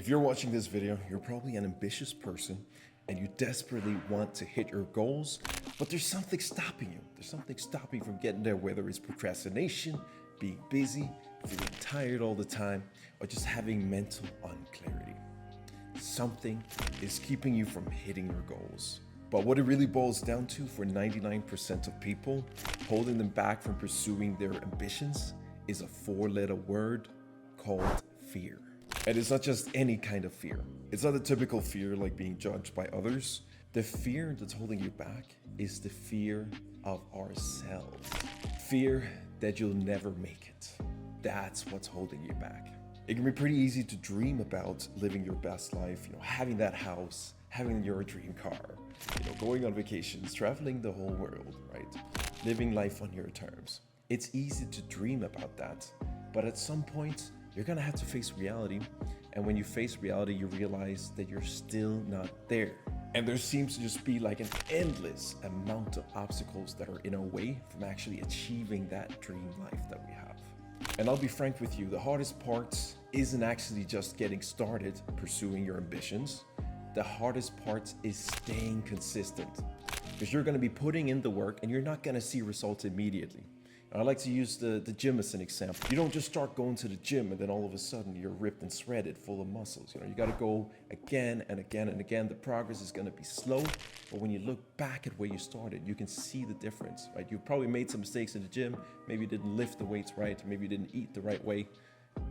If you're watching this video, you're probably an ambitious person and you desperately want to hit your goals, but there's something stopping you. There's something stopping you from getting there, whether it's procrastination, being busy, feeling tired all the time, or just having mental unclarity. Something is keeping you from hitting your goals. But what it really boils down to for 99% of people, holding them back from pursuing their ambitions is a 4-letter word called fear. And it's not just any kind of fear. It's not a typical fear like being judged by others. The fear that's holding you back is the fear of ourselves. Fear that you'll never make it. That's what's holding you back. It can be pretty easy to dream about living your best life, having that house, having your dream car, going on vacations, traveling the whole world, right? Living life on your terms. It's easy to dream about that, but at some point, you're gonna have to face reality. And when you face reality, you realize that you're still not there. And there seems to just be like an endless amount of obstacles that are in our way from actually achieving that dream life that we have. And I'll be frank with you, the hardest part isn't actually just getting started pursuing your ambitions. The hardest part is staying consistent, because you're gonna be putting in the work and you're not gonna see results immediately. I like to use the gym as an example. You don't just start going to the gym and then all of a sudden you're ripped and shredded, full of muscles. You gotta go again and again and again. The progress is gonna be slow, but when you look back at where you started, you can see the difference, right? You probably made some mistakes in the gym. Maybe you didn't lift the weights right. Maybe you didn't eat the right way.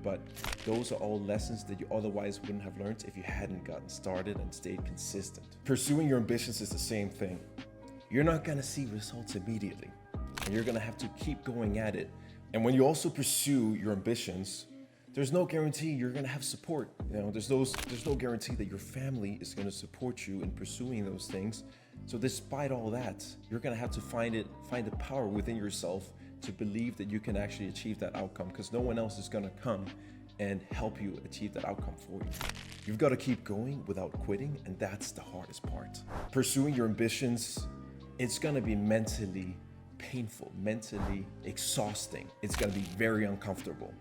But those are all lessons that you otherwise wouldn't have learned if you hadn't gotten started and stayed consistent. Pursuing your ambitions is the same thing. You're not gonna see results immediately. And you're gonna have to keep going at it. And when you also pursue your ambitions, there's no guarantee you're gonna have support. There's no guarantee that your family is gonna support you in pursuing those things. So despite all that, you're gonna have to find the power within yourself to believe that you can actually achieve that outcome, because no one else is gonna come and help you achieve that outcome for you. You've got to keep going without quitting, and that's the hardest part. Pursuing your ambitions, it's gonna be mentally painful, mentally exhausting. It's gonna be very uncomfortable.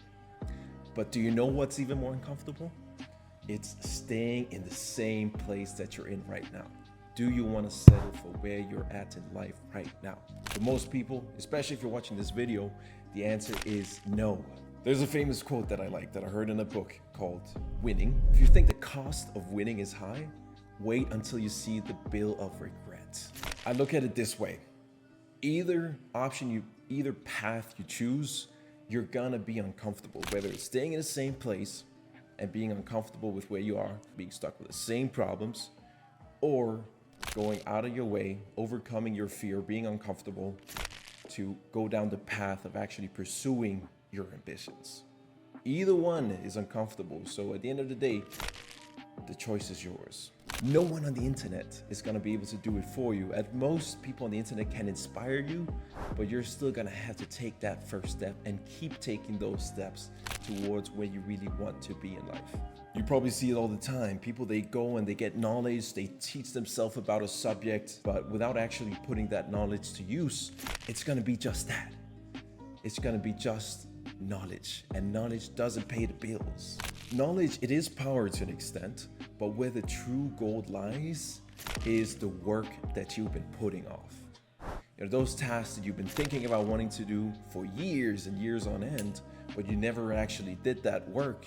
But do you know what's even more uncomfortable? It's staying in the same place that you're in right now. Do you want to settle for where you're at in life right now? For most people, especially if you're watching this video, the answer is no. There's a famous quote that I like that I heard in a book called Winning. If you think the cost of winning is high, wait until you see the bill of regret. I look at it this way. Either path you choose, you're gonna be uncomfortable, whether it's staying in the same place and being uncomfortable with where you are, being stuck with the same problems, or going out of your way, overcoming your fear, being uncomfortable to go down the path of actually pursuing your ambitions. Either one is uncomfortable, so at the end of the day, the choice is yours. No one on the internet is gonna be able to do it for you. At most, people on the internet can inspire you, but you're still gonna have to take that first step and keep taking those steps towards where you really want to be in life. You probably see it all the time. People, they go and they get knowledge, they teach themselves about a subject, but without actually putting that knowledge to use, it's gonna be just that. It's gonna be just knowledge, and knowledge doesn't pay the bills. Knowledge, it is power to an extent, but where the true gold lies is the work that you've been putting off. Those tasks that you've been thinking about wanting to do for years and years on end, but you never actually did that work.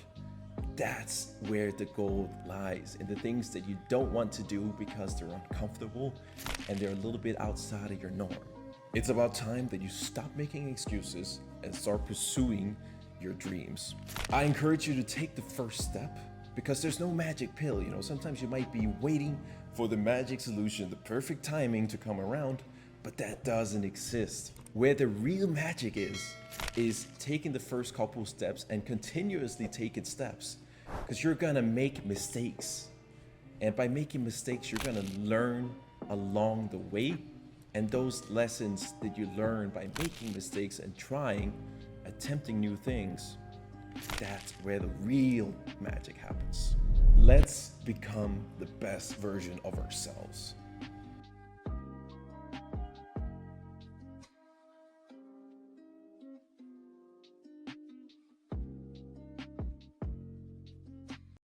That's where the gold lies, in the things that you don't want to do because they're uncomfortable and they're a little bit outside of your norm. It's about time that you stop making excuses and start pursuing your dreams. I encourage you to take the first step, because there's no magic pill. Sometimes you might be waiting for the magic solution, the perfect timing to come around, but that doesn't exist. Where the real magic is taking the first couple steps and continuously taking steps, because you're gonna make mistakes. And by making mistakes, you're gonna learn along the way. And those lessons that you learn by making mistakes and attempting new things, that's where the real magic happens. Let's become the best version of ourselves.